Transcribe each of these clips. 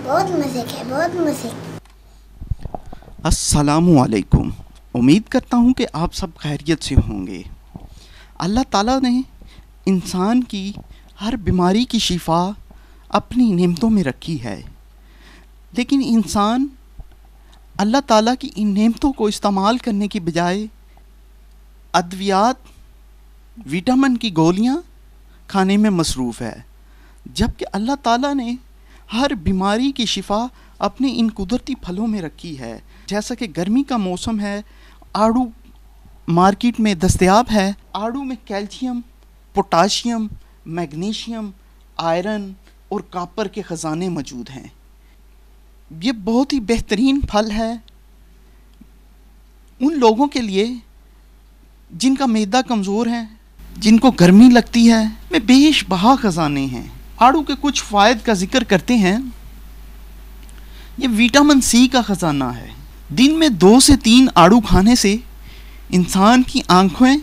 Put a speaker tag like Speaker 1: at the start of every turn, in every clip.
Speaker 1: बहुत मज़े के, बहुत मज़े।
Speaker 2: अस्सलामुअलैकुम। उम्मीद करता हूँ कि आप सब खैरियत से होंगे। अल्लाह ताला ने इंसान की हर बीमारी की शिफा अपनी नेमतों में रखी है, लेकिन इंसान अल्लाह ताला की इन नेमतों को इस्तेमाल करने की बजाय अद्वियात, विटामिन की गोलियाँ खाने में मसरूफ़ है, जबकि अल्लाह ताला ने हर बीमारी की शिफा अपने इन कुदरती फलों में रखी है। जैसा कि गर्मी का मौसम है, आड़ू मार्केट में दस्तयाब है। आड़ू में कैल्शियम, पोटाशियम, मैग्नीशियम, आयरन और कॉपर के ख़जाने मौजूद हैं। ये बहुत ही बेहतरीन फल है उन लोगों के लिए जिनका मैदा कमज़ोर है, जिनको गर्मी लगती है। में बेशबहा ख़जाने हैं। आड़ू के कुछ फ़ायदे का जिक्र करते हैं। ये विटामिन सी का ख़जाना है। दिन में 2 से 3 आड़ू खाने से इंसान की आँखें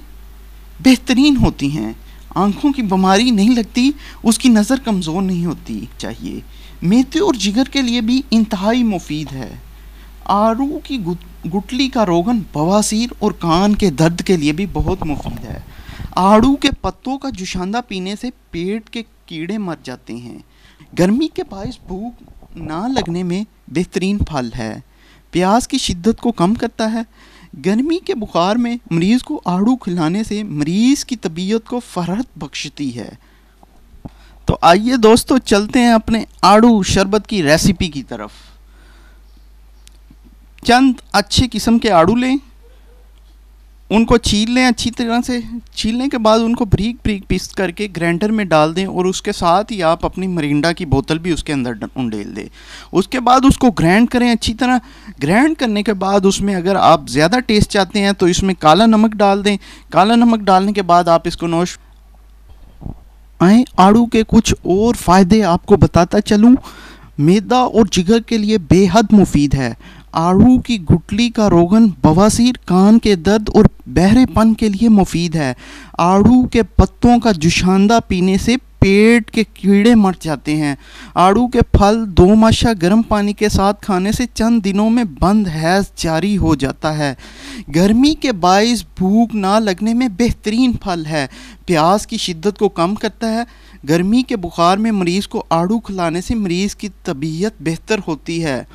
Speaker 2: बेहतरीन होती हैं, आँखों की बीमारी नहीं लगती, उसकी नज़र कमज़ोर नहीं होती चाहिए। मैदे और जिगर के लिए भी इंतहाई मुफीद है। आड़ू की गुठली का रोगन बवासीर और कान के दर्द के लिए भी बहुत मुफीद है। आड़ू के पत्तों का जुशांदा पीने से पेट के कीड़े मर जाते हैं। गर्मी के बायस भूख ना लगने में बेहतरीन फल है। प्यास की शिद्दत को कम करता है। गर्मी के बुखार में मरीज़ को आड़ू खिलाने से मरीज़ की तबीयत को फरहत बख्शती है। तो आइए दोस्तों, चलते हैं अपने आड़ू शरबत की रेसिपी की तरफ। चंद अच्छे किस्म के आड़ू लें, उनको छील लें अच्छी तरह से। छीलने के बाद उनको बारीक बारीक पीस करके ग्राइंडर में डाल दें और उसके साथ ही आप अपनी मिरिंडा की बोतल भी उसके अंदर उंडेल दें। उसके बाद उसको ग्राइंड करें अच्छी तरह। ग्राइंड करने के बाद उसमें अगर आप ज़्यादा टेस्ट चाहते हैं तो इसमें काला नमक डाल दें। काला नमक डालने के बाद आप इसको नोश आए। आड़ू के कुछ और फ़ायदे आपको बताता चलूँ। मैदा और जिगर के लिए बेहद मुफीद है। आड़ू की गुठली का रोगन बवासीर, कान के दर्द और बहरेपन के लिए मुफीद है। आड़ू के पत्तों का जुशांदा पीने से पेट के कीड़े मर जाते हैं। आड़ू के फल 2 माशा गर्म पानी के साथ खाने से चंद दिनों में बंद हैज़ जारी हो जाता है। गर्मी के बायस भूख ना लगने में बेहतरीन फल है। प्यास की शिद्दत को कम करता है। गर्मी के बुखार में मरीज़ को आड़ू खिलाने से मरीज़ की तबीयत बेहतर होती है।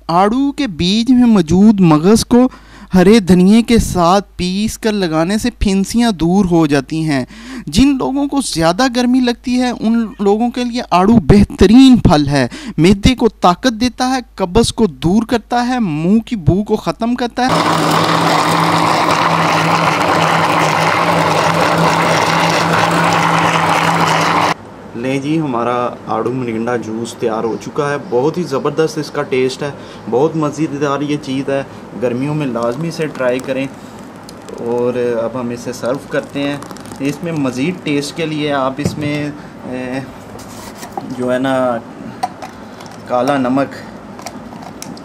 Speaker 2: आड़ू के बीज में मौजूद मगज़ को हरे धनिए के साथ पीस कर लगाने से फिंसियाँ दूर हो जाती हैं। जिन लोगों को ज़्यादा गर्मी लगती है उन लोगों के लिए आड़ू बेहतरीन फल है। मैदे को ताकत देता है, कब्ज़ को दूर करता है, मुंह की बू को ख़त्म करता है। ले जी, हमारा आड़ू मिरिंडा जूस तैयार हो चुका है। बहुत ही ज़बरदस्त इसका टेस्ट है, बहुत मज़ेदार ये चीज़ है। गर्मियों में लाजमी से ट्राई करें। और अब हम इसे सर्व करते हैं। इसमें मज़ीद टेस्ट के लिए आप इसमें जो है ना काला नमक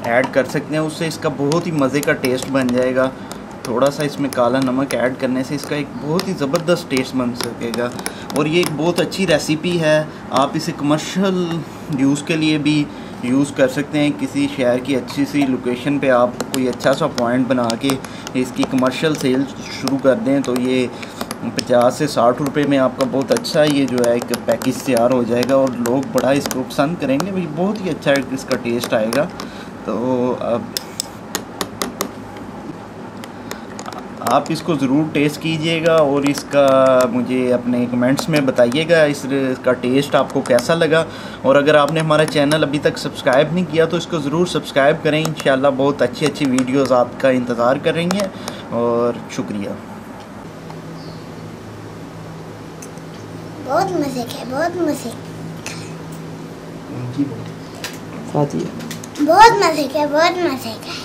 Speaker 2: ऐड कर सकते हैं, उससे इसका बहुत ही मज़े का टेस्ट बन जाएगा। थोड़ा सा इसमें काला नमक ऐड करने से इसका एक बहुत ही ज़बरदस्त टेस्ट बन सकेगा। और ये एक बहुत अच्छी रेसिपी है। आप इसे कमर्शियल यूज़ के लिए भी यूज़ कर सकते हैं। किसी शहर की अच्छी सी लोकेशन पे आप कोई अच्छा सा पॉइंट बना के इसकी कमर्शियल सेल शुरू कर दें तो ये 50 से 60 रुपये में आपका बहुत अच्छा ये जो है एक पैकेज तैयार हो जाएगा और लोग बड़ा इसको पसंद करेंगे। भाई बहुत ही अच्छा इसका टेस्ट आएगा। तो अब आप इसको ज़रूर टेस्ट कीजिएगा और इसका मुझे अपने कमेंट्स में बताइएगा इसका टेस्ट आपको कैसा लगा। और अगर आपने हमारा चैनल अभी तक सब्सक्राइब नहीं किया तो इसको ज़रूर सब्सक्राइब करें। इंशाल्लाह बहुत अच्छी अच्छी वीडियोस आपका इंतज़ार कर रही हैं। और शुक्रिया।
Speaker 1: बहुत मज़े के, बहुत मज़े। बहुत मज़े के, बहुत मज़े के।